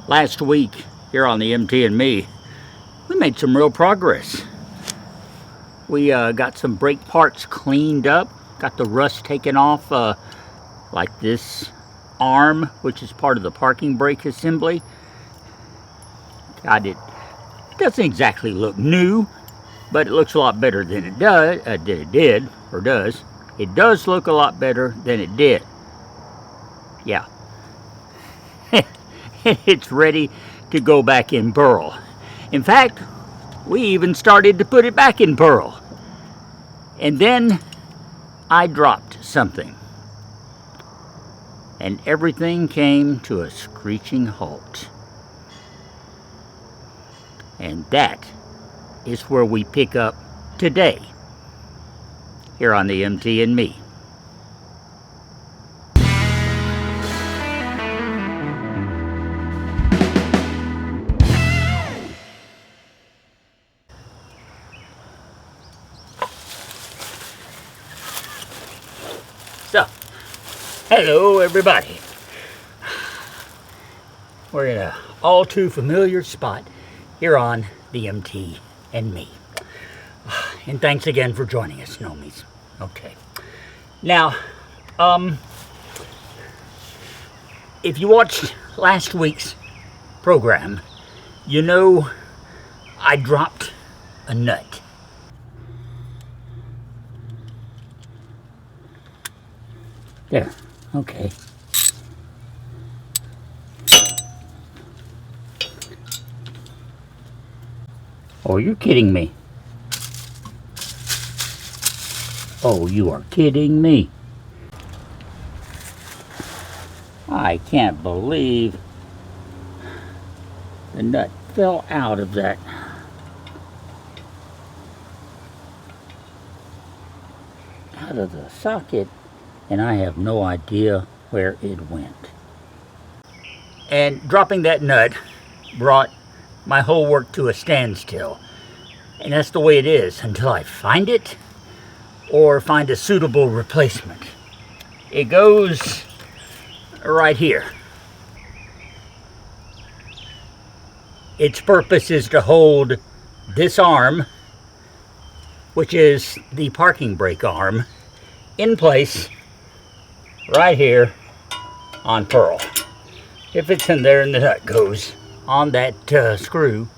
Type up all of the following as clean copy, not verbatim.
last week here on the MT and Me, we made some real progress. We got some brake parts cleaned up, got the rust taken off, like this arm, which is part of the parking brake assembly. It doesn't exactly look new, but it looks a lot better than it does. It does look a lot better than it did. Yeah. It's ready to go back in Pearl. In fact, we even started to put it back in Pearl. And then I dropped something. And everything came to a screeching halt. And that is where we pick up today, here on the MT and Me. So, hello everybody. We're in an all too familiar spot here on the MT and Me. And thanks again for joining us, Nomies. Okay. Now, if you watched last week's program, you know I dropped a nut. There, okay. Oh, you're kidding me. Oh, you are kidding me. I can't believe the nut fell out of that. Out of the socket, and I have no idea where it went. And dropping that nut brought my whole work to a standstill. And that's the way it is until I find it or find a suitable replacement. It goes right here. Its purpose is to hold this arm, which is the parking brake arm, in place right here on Pearl. If it's in there, and the nut goes on that screw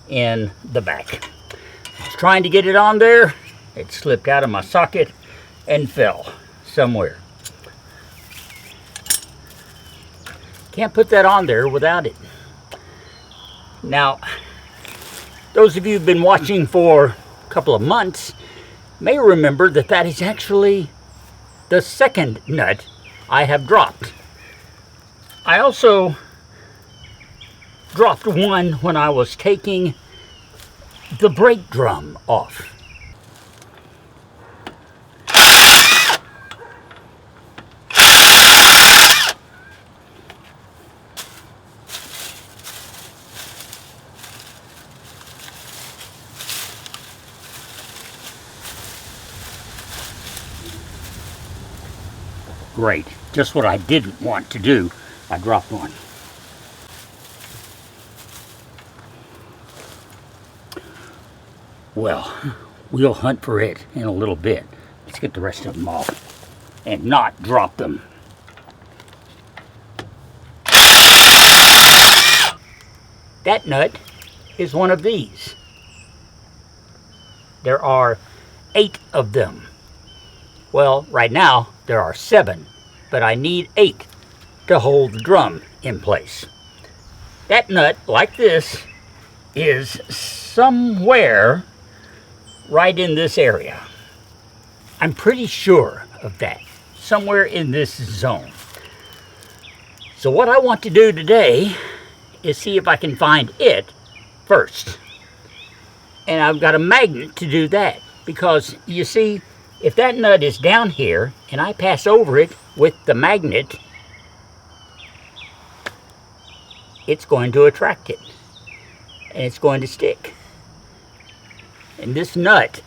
in the back. I was trying to get it on there. It slipped out of my socket and fell somewhere. Can't put that on there without it. Now, those of you who've been watching for a couple of months may remember that that is actually the second nut I have dropped. I also dropped one when I was taking the brake drum off. Great, just what I didn't want to do. I dropped one. Well, we'll hunt for it in a little bit. Let's get the rest of them off and not drop them. That nut is one of these. There are 8 of them. Well, right now there are 7, but I need 8 to hold the drum in place. That nut, like this, is somewhere right in this area. I'm pretty sure of that. Somewhere in this zone. So what I want to do today is see if I can find it first. And I've got a magnet to do that. Because, you see, if that nut is down here and I pass over it with the magnet, it's going to attract it. And it's going to stick. And this nut,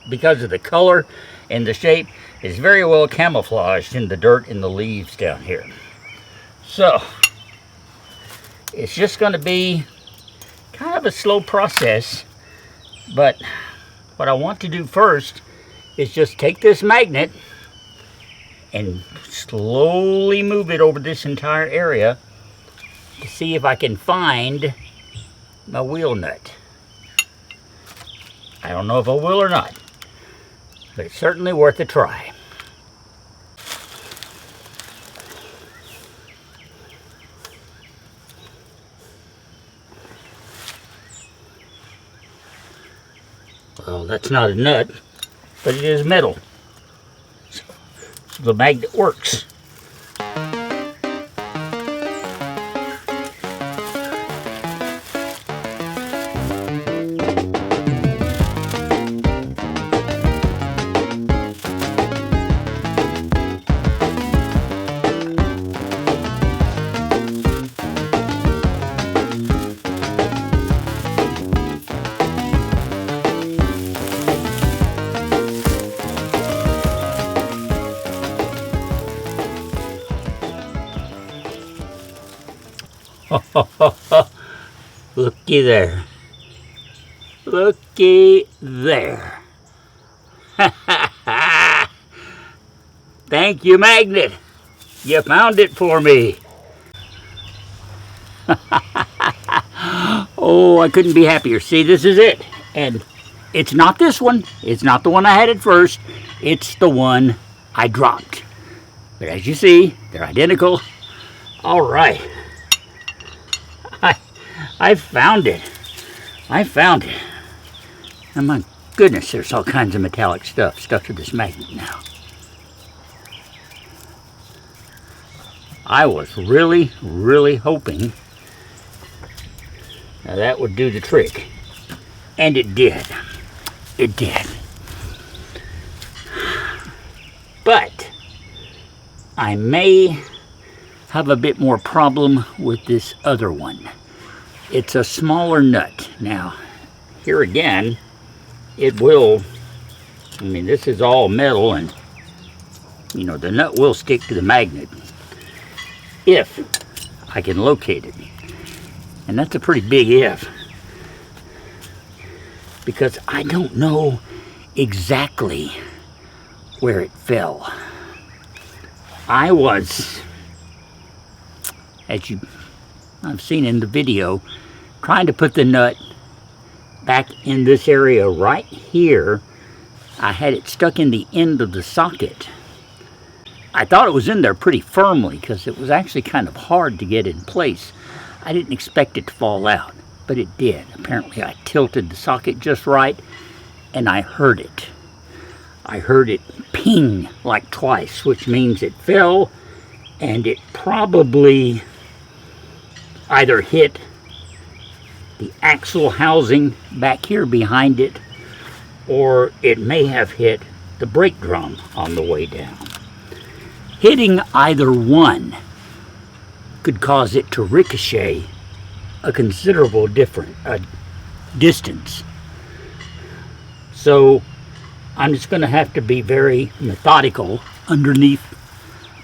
because of the color and the shape, is very well camouflaged in the dirt and the leaves down here. So, It's just going to be kind of a slow process, but what I want to do first is just take this magnet and slowly move it over this entire area to see if I can find my wheel nut. I don't know if I will or not, but it's certainly worth a try. Well, that's not a nut, but it is metal. So the magnet works. Looky there. Looky there. Thank you, magnet. You found it for me. Oh, I couldn't be happier. See, this is it. And it's not this one. It's not the one I had at first. It's the one I dropped. But as you see, they're identical. All right. I found it. I found it. And my goodness, there's all kinds of metallic stuff stuck to this magnet now. I was really, really hoping that would do the trick. And it did. It did. But I may have a bit more problem with this other one. It's a smaller nut. Now, here again, it will, I mean, this is all metal, and, you know, the nut will stick to the magnet if I can locate it. And that's a pretty big if, because I don't know exactly where it fell. I was, as I've seen in the video, trying to put the nut back in this area right here. I had it stuck in the end of the socket. I thought it was in there pretty firmly because it was actually kind of hard to get in place. I didn't expect it to fall out, but it did. Apparently I tilted the socket just right, and I heard it. I heard it ping like twice, which means it fell, and it probably either hit the axle housing back here behind it, or it may have hit the brake drum on the way down. Hitting either one could cause it to ricochet a considerable distance. So I'm just going to have to be very methodical underneath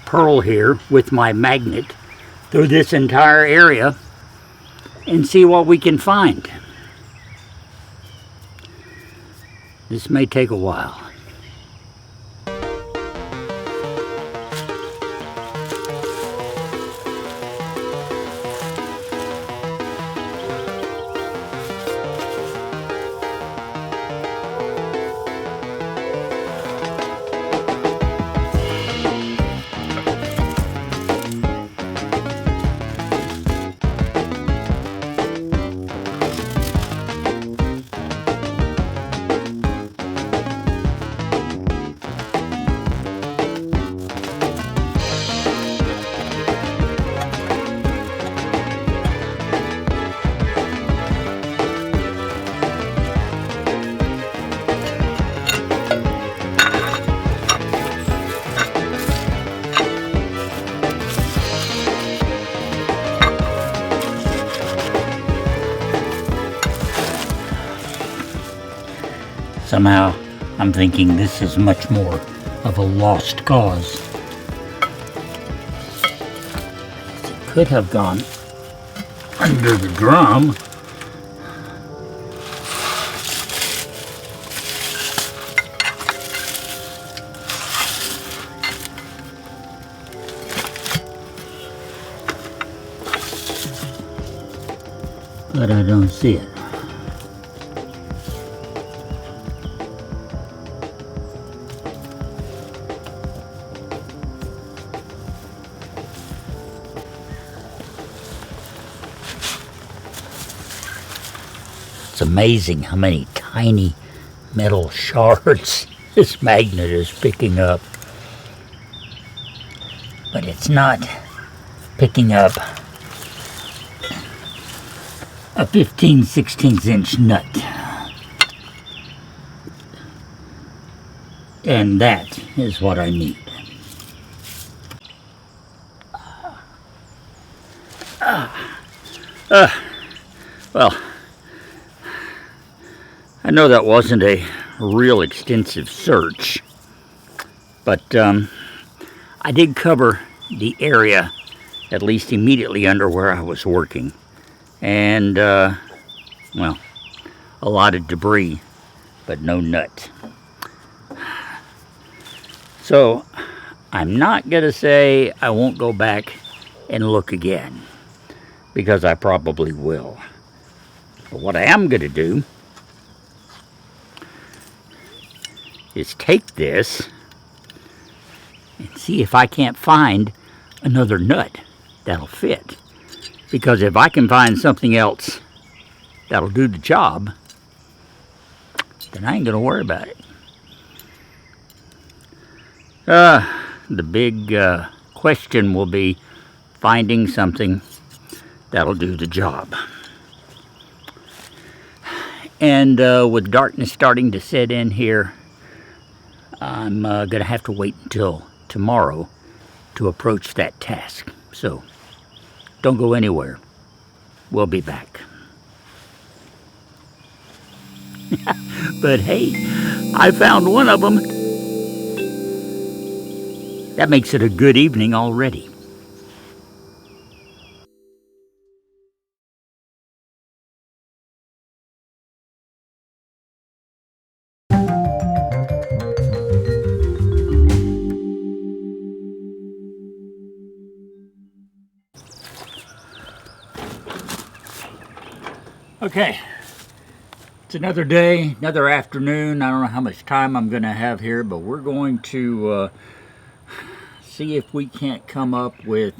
Pearl here with my magnet through this entire area and see what we can find. This may take a while. Somehow, I'm thinking this is much more of a lost cause. It could have gone under the drum. But I don't see it. It's amazing how many tiny metal shards this magnet is picking up. But it's not picking up a 15/16 inch nut. And that is what I need. Well, I know that wasn't a real extensive search, but I did cover the area, at least immediately under where I was working. And, well, a lot of debris, but no nut. So, I'm not going to say I won't go back and look again, because I probably will. But what I am going to do is take this and see if I can't find another nut that'll fit. Because if I can find something else that'll do the job, then I ain't gonna worry about it. The big question will be finding something that'll do the job. And with darkness starting to set in here, I'm gonna have to wait until tomorrow to approach that task. So don't go anywhere. We'll be back. But hey, I found one of them. That makes it a good evening already. Okay, it's another day, another afternoon. I don't know how much time I'm going to have here, but we're going to see if we can't come up with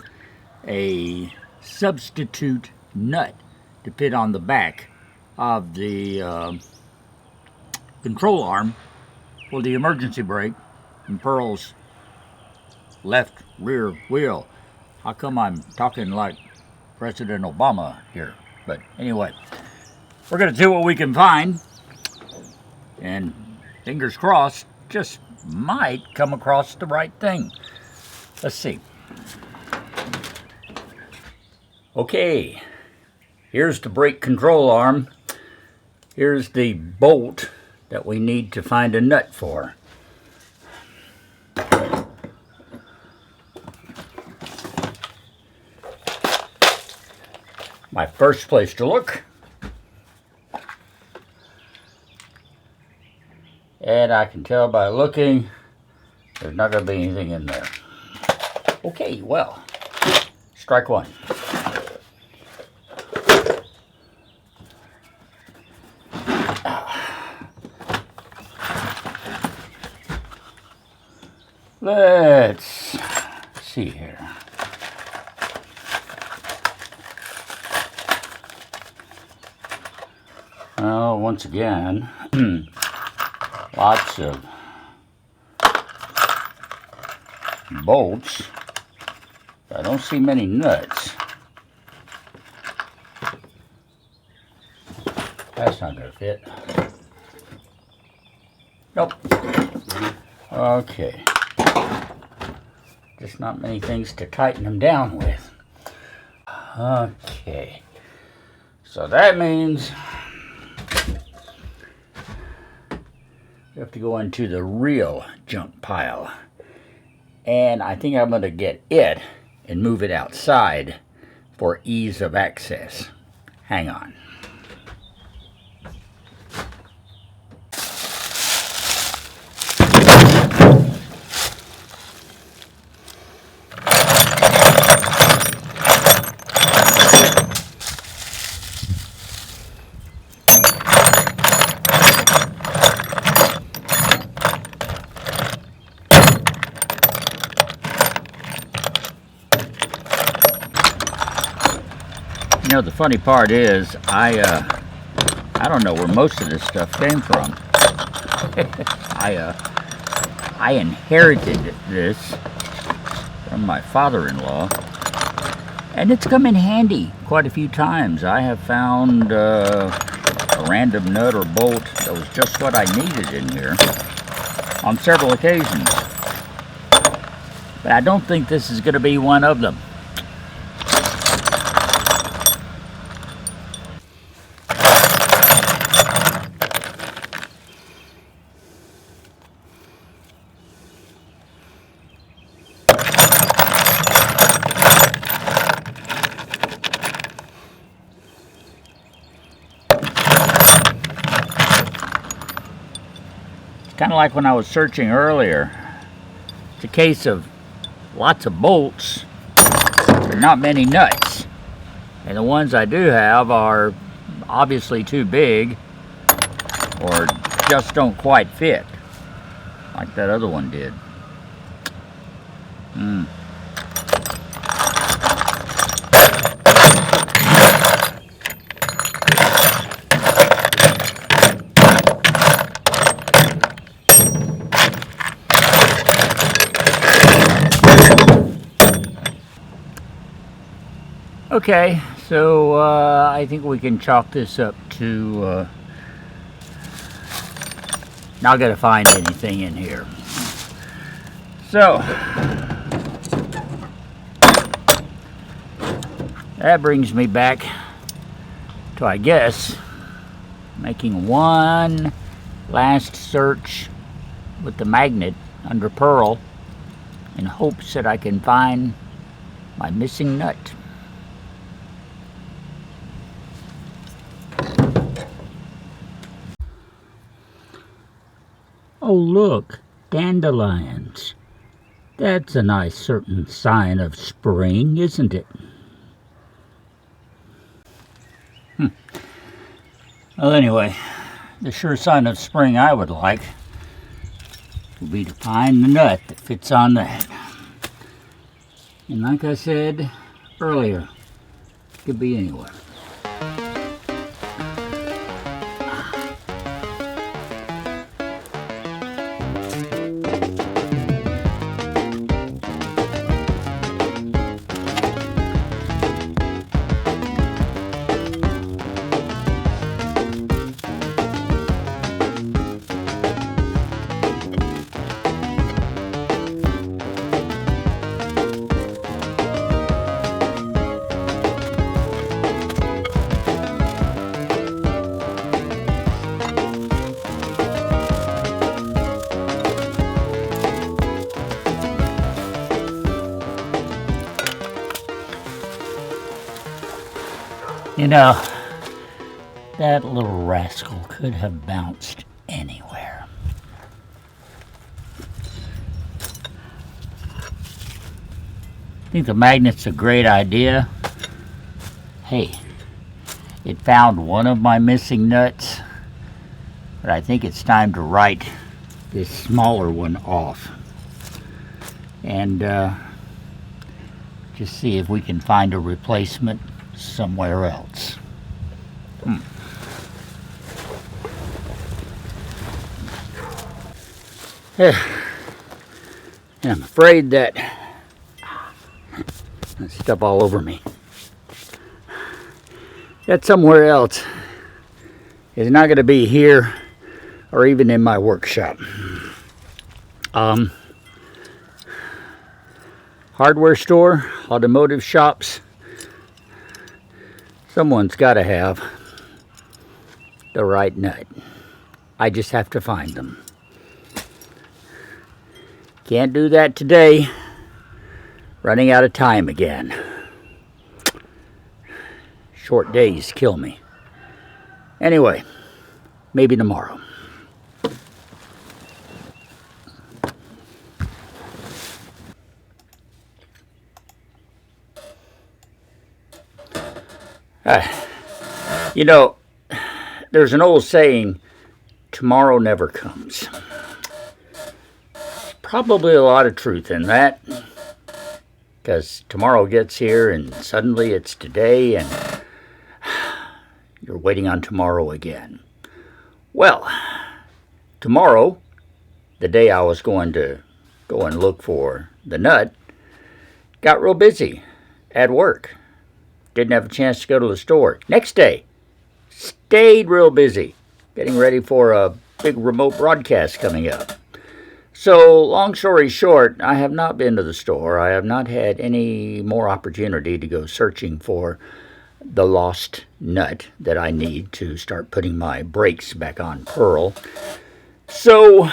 a substitute nut to fit on the back of the control arm for the emergency brake in Pearl's left rear wheel. How come I'm talking like President Obama here? But anyway, we're going to see what we can find, and fingers crossed, just might come across the right thing. Let's see. Okay, here's the brake control arm. Here's the bolt that we need to find a nut for. My first place to look. And I can tell by looking, there's not going to be anything in there. Okay, well, strike one. Let's see here. Well, once again, lots of bolts. I don't see many nuts. That's not going to fit. Nope. Okay. Just not many things to tighten them down with. Okay. So that means we have to go into the real junk pile. And I think I'm going to get it and move it outside for ease of access. Hang on. You know, the funny part is, I don't know where most of this stuff came from. I inherited this from my father-in-law, and it's come in handy quite a few times. I have found a random nut or bolt that was just what I needed in here on several occasions. But I don't think this is going to be one of them. Kind of like when I was searching earlier. It's a case of lots of bolts, but not many nuts. And the ones I do have are obviously too big or just don't quite fit, like that other one did. Okay, so I think we can chalk this up to not gonna find anything in here. So that brings me back to, I guess, making one last search with the magnet under Pearl in hopes that I can find my missing nut. Oh, look, dandelions. That's a nice certain sign of spring, isn't it? Well, anyway, the sure sign of spring I would like would be to find the nut that fits on that. And like I said earlier, it could be anywhere. You know, that little rascal could have bounced anywhere. I think the magnet's a great idea. Hey, it found one of my missing nuts, but I think it's time to write this smaller one off and just see if we can find a replacement somewhere else. Yeah, I'm afraid that stuff all over me. That somewhere else is not going to be here or even in my workshop. Hardware store, automotive shops. Someone's got to have the right nut. I just have to find them. Can't do that today. Running out of time again. short days kill me. Anyway, maybe tomorrow. You know, there's an old saying, tomorrow never comes. Probably a lot of truth in that, because tomorrow gets here and suddenly it's today and you're waiting on tomorrow again. Well, tomorrow, the day I was going to go and look for the nut, got real busy at work. Didn't have a chance to go to the store. Next day, stayed real busy, getting ready for a big remote broadcast coming up. So, long story short, I have not been to the store. I have not had any more opportunity to go searching for the lost nut that I need to start putting my brakes back on Pearl. So,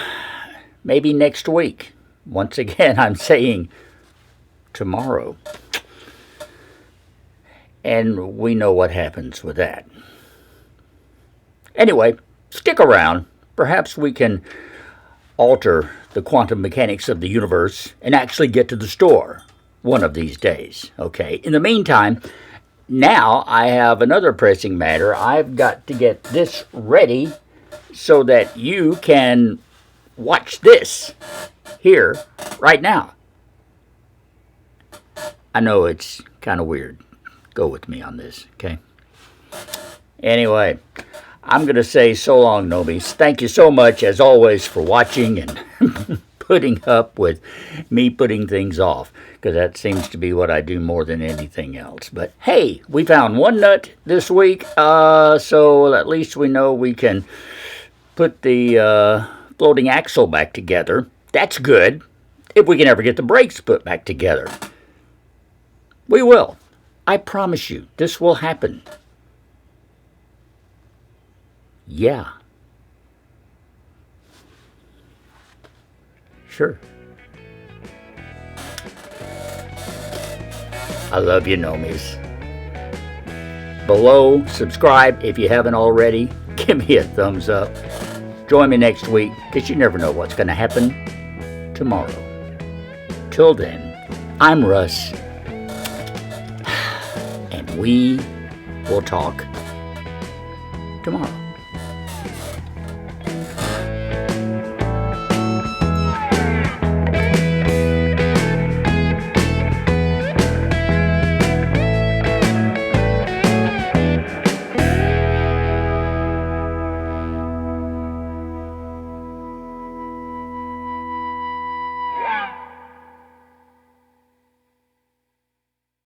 maybe next week. Once again, I'm saying tomorrow. And we know what happens with that. Anyway, stick around. Perhaps we can alter the quantum mechanics of the universe and actually get to the store one of these days. Okay. In the meantime, now I have another pressing matter. I've got to get this ready so that you can watch this here right now. I know it's kind of weird. Go with me on this, okay? Anyway, I'm going to say so long, Nomies. Thank you so much, as always, for watching and putting up with me putting things off, because that seems to be what I do more than anything else. But, hey, we found one nut this week, so at least we know we can put the floating axle back together. That's good, if we can ever get the brakes put back together. We will. I promise you, this will happen. Yeah. Sure. I love you, Nomies. Below, subscribe if you haven't already. Give me a thumbs up. Join me next week, because you never know what's going to happen tomorrow. Till then, I'm Russ. We will talk tomorrow.